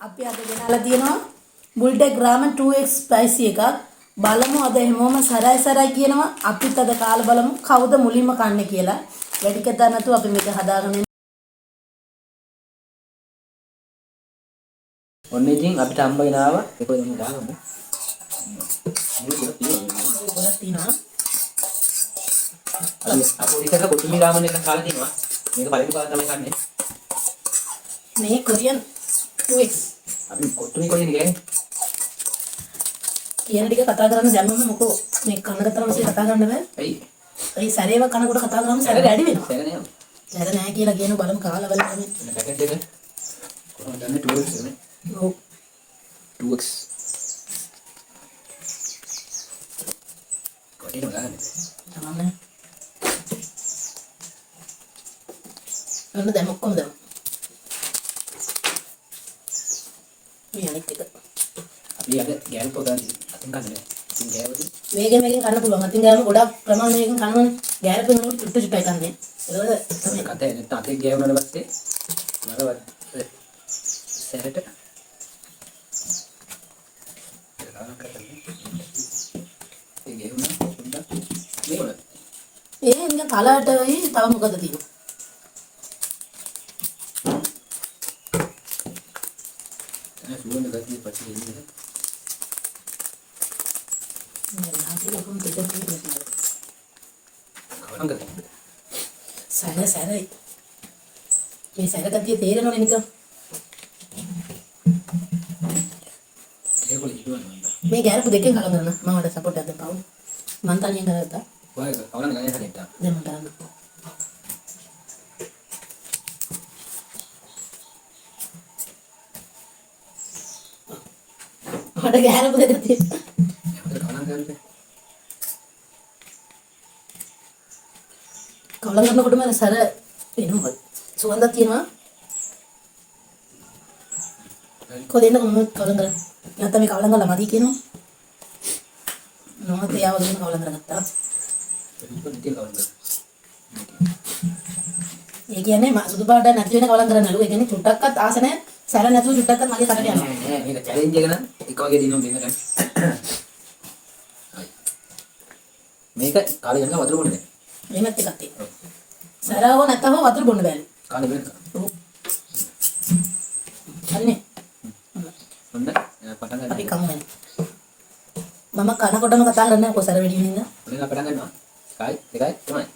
අපි අද ගෙනලා තියෙනවා බුල්ටෙක් ග්‍රාම 2x ස්පයිසි එකක්. බලමු අද හැමෝම සරයි සරයි කියනවා. අපිත් අද කාලා බලමු කවුද මුලින්ම කන්නේ කියලා. වැඩි කතා නැතුව අපි මේක හදාගෙන ඔන්න ඉතින් අපිට හම්බ වෙන ආවා ඒක දැන් දාගමු. ගොඩක් තියෙනවා. අපි ඉතින් කොතුමි රාමන් එක කාලා තිනවා. මේක පළවෙනි පාර තමයි කන්නේ. මේ කොරියන් 2x අපි කොතුමි කොහෙන්ද ගන්නේ? කියන ටික කතා කරන්න දැම්මම මොකෝ මේ කනකතරම කතා කරන්න බෑ. ඇයි? ඒ සැරේව කනකොට කතා කරාම සැර වැඩි වෙනවා. සැර නෑ. සැර නෑ කියලා කියන බලමු කාලා බලන්න. මේ පැකට් එක කොහොමද ගන්නේ 2x නේ? ඔව් 2x. කොටින ගන්න. තමයි. අන්න දැන් ඔක්කොම දැන්. මේ අනිත් එක. අපි අද ගෑනු පොතන් අතින් කන්නේ. ඉතින් ගෑවද? මේකෙන් කන්න පුළුවන්. අතින් ගාම ගොඩක් ප්‍රමාණයකින් කනවනේ. ගෑරපෙන් උඩ චුට්ටයි කන්නේ. ඒකවල තමයි කතේ නැත්නම් අතින් ගෑවුනට පස්සේ මරවත් සැරට ඒ ගෑවුනා පොඩ්ඩක් මේවල ඒ නිකන් කලරට වෙයි තව මොකද තියෙන්නේ? සුවඳ ගතිය පස්සේ ඉන්නේ. කවරංගද? සැරයි. මේ සැරකතිය තේරෙනවනේ නිකන්. ඒකවල හිටවන්න. මේ ගැරපු දෙකෙන් කලම් කරන මම වඩ සපෝට් එකක් දෙපව්. මං තනියෙන් කරගත්තා. ඔය කවරංග ගන්නේ හරියට. දැන් මම කරන්න. මට ගැරපු දෙක තියෙනවා. කවරංග ගන්නේ? කලම් කරනකොටම සැර එනවා. සුවඳක් තියෙනවා. කොහෙන්ද කොහොමද කලම් කරන්නේ? නැත්නම් මේ කලම් කරලා මදි කියනවා. නොමත යාව දුන්න කලම් කරගත්තා. ඉතින් කවරංග. ඒ කියන්නේ සුදු පාට නැති වෙන කලම් කරන්නලු. ඒ කියන්නේ චුට්ටක්වත් ආස නැහැ. සැර නැතුව චුට්ටක්වත් මගේ කටට යනවා. නෑ මේක චැලෙන්ජ් එක නම් එක වගේ දිනුම් දෙන්න ගන්න. මේක කාලේ යනවා වතුර බොන්නේ. මෙහෙමත් එකක් තියෙනවා. සැරව නැතව වතුර බොන්න බෑලු. කාලේ වෙනක. ඔව්. හරිනේ. ඔන්න පටන් අපි ගන්න. කමු මම කනකොටම කතා කරන්නේ නැහැ කොසර වෙඩි වෙනින්ද. ඔන්න පටන් ගන්නවා. 1 2 3.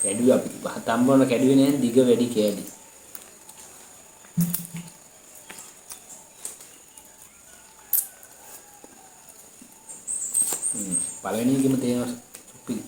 කැඩුවා අපි. තම්බවල කැඩුවේ නෑ දිග වැඩි කෑලි. පළවෙනි එකෙම තේනවා සුපිරි.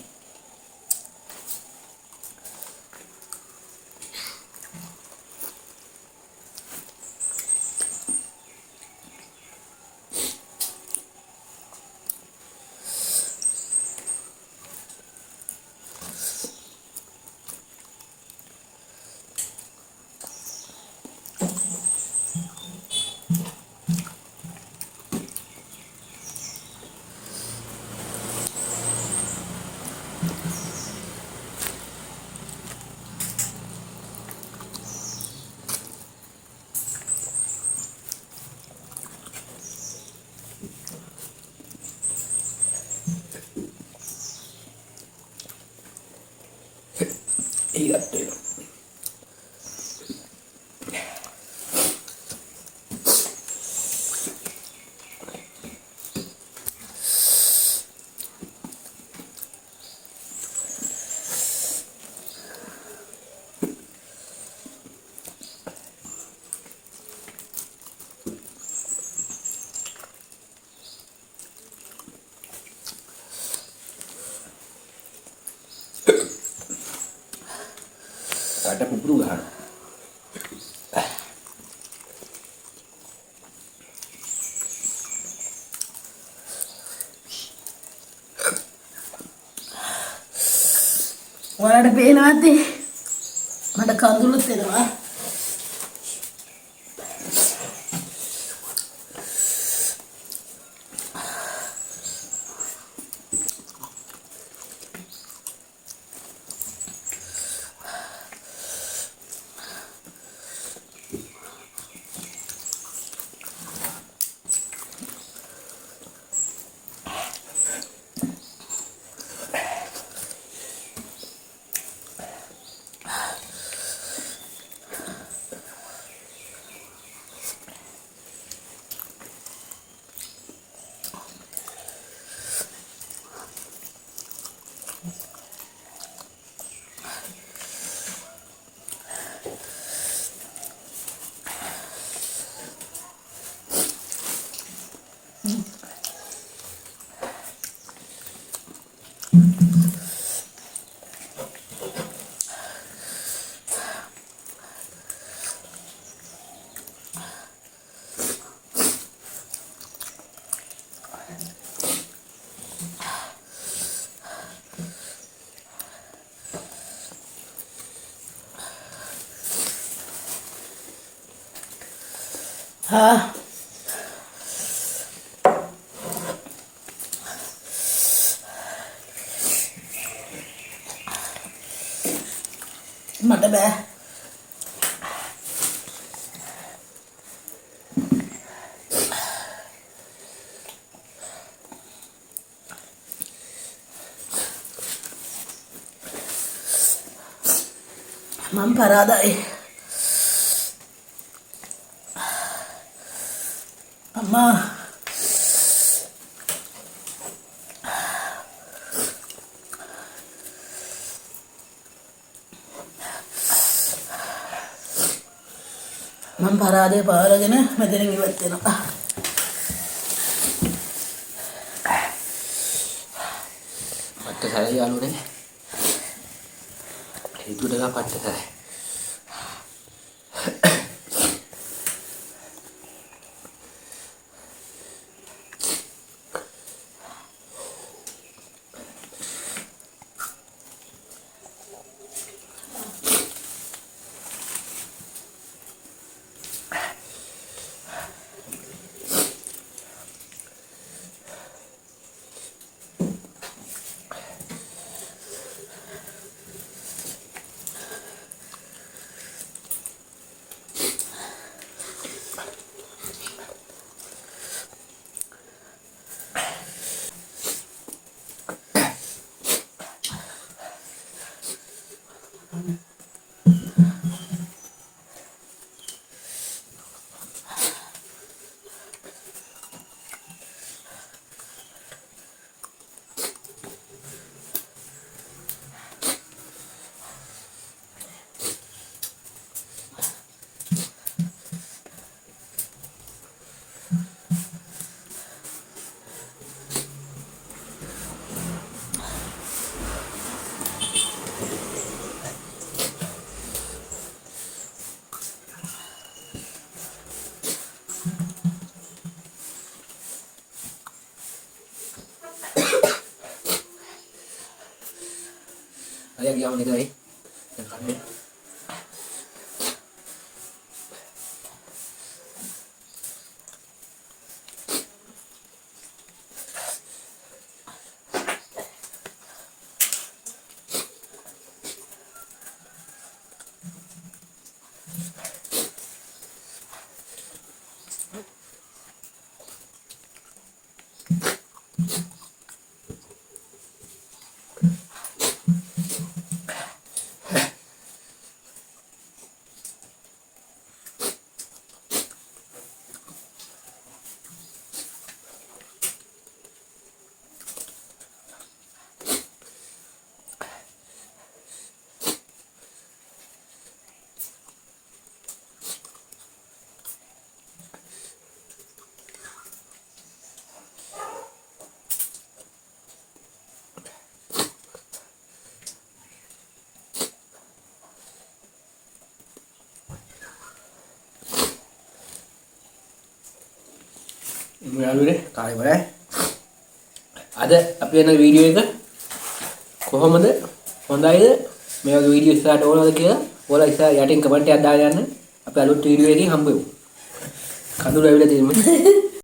ඒකට එනවා. රට පුපුරු ගහනවා. ඔයාලට පේනවද? මට කඳුළුත් එනවා. හා මට බෑ මම පරාදයි අම්මා මම පරාදේ පාරගෙන මෙතනින් ඉවත් වෙනවා පට්ට සැරයි යාළුවනේ හිතුවට ගා පට්ට සැරයි අයියා ගියාම නේද ඒ දැන් කන්නේ යාළුවනේ කාලේ වරයි අද අපි යන වීඩියෝ එක කොහොමද හොඳයිද මේ වගේ වීඩියෝ ඉස්සරහට ඕනද කියලා ඔයාලා ඉස්සර යටින් කමෙන්ට් එකක් දාලා යන්න අපි අලුත් වීඩියෝ එකකින් හම්බ වෙමු කඳුළු ඇවිල්ලා තියෙන්නේ